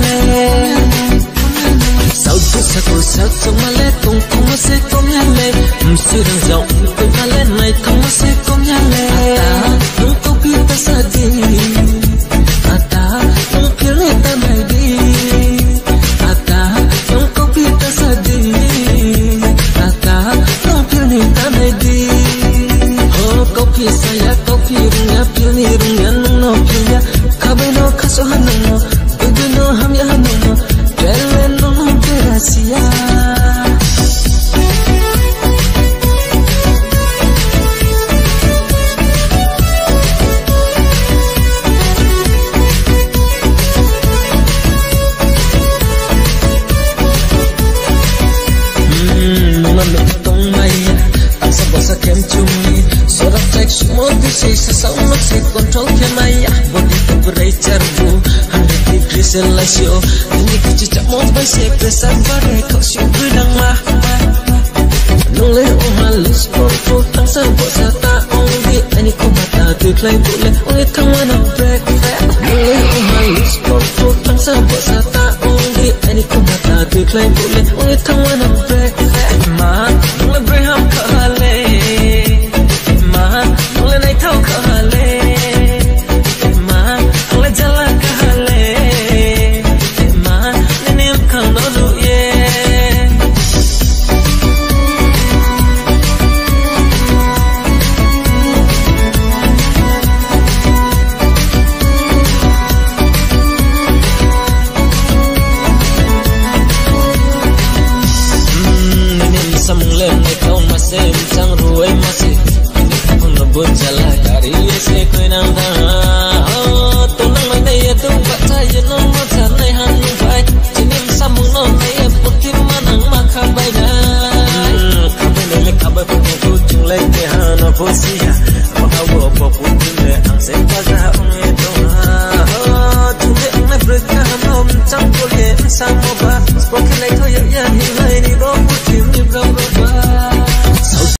le sao tu sa tu sa tu ma le tung tung se kom ya le msi rang zau tu ma le nai tung se kom ya le ata tung tu pi ta sa di ata tung pi le ta mai di ata tung tu pi ta sa di ata tung pi le ta mai di oh ko pi sa ya ko pi rung ya nung no pi ya ka bai no ka so han no du no ham ya han no no gracia kem chumi so da tek mo di se sa no se control ke maya body temperature bu 100 degrees Celsius ni ki cha mo ba se pressure bare ko su bidang ma nong le o ma lose control tang sa bo sa ta only ani ko mata tu klai bu le only thang wanna break nong le o ma lose control tang sa bo sa ta only ani ko mata tu klai bu le only thang wanna break ma nong le braham khale Jalan dari se koi nang da to nang mai nei tu ba cha ye no ma cha nei han nu bai chinim samung no nei puti manang ma kha bai da kha bai le kha bai pu tu chung lai te ha no pho si ya ma ka wo po pu tu le ang se pa za ong e to ha tu le ang mai break ka ham chang ko le sa mo ba spoken lai tho ya ya ni lai ni bo pu ti ni bro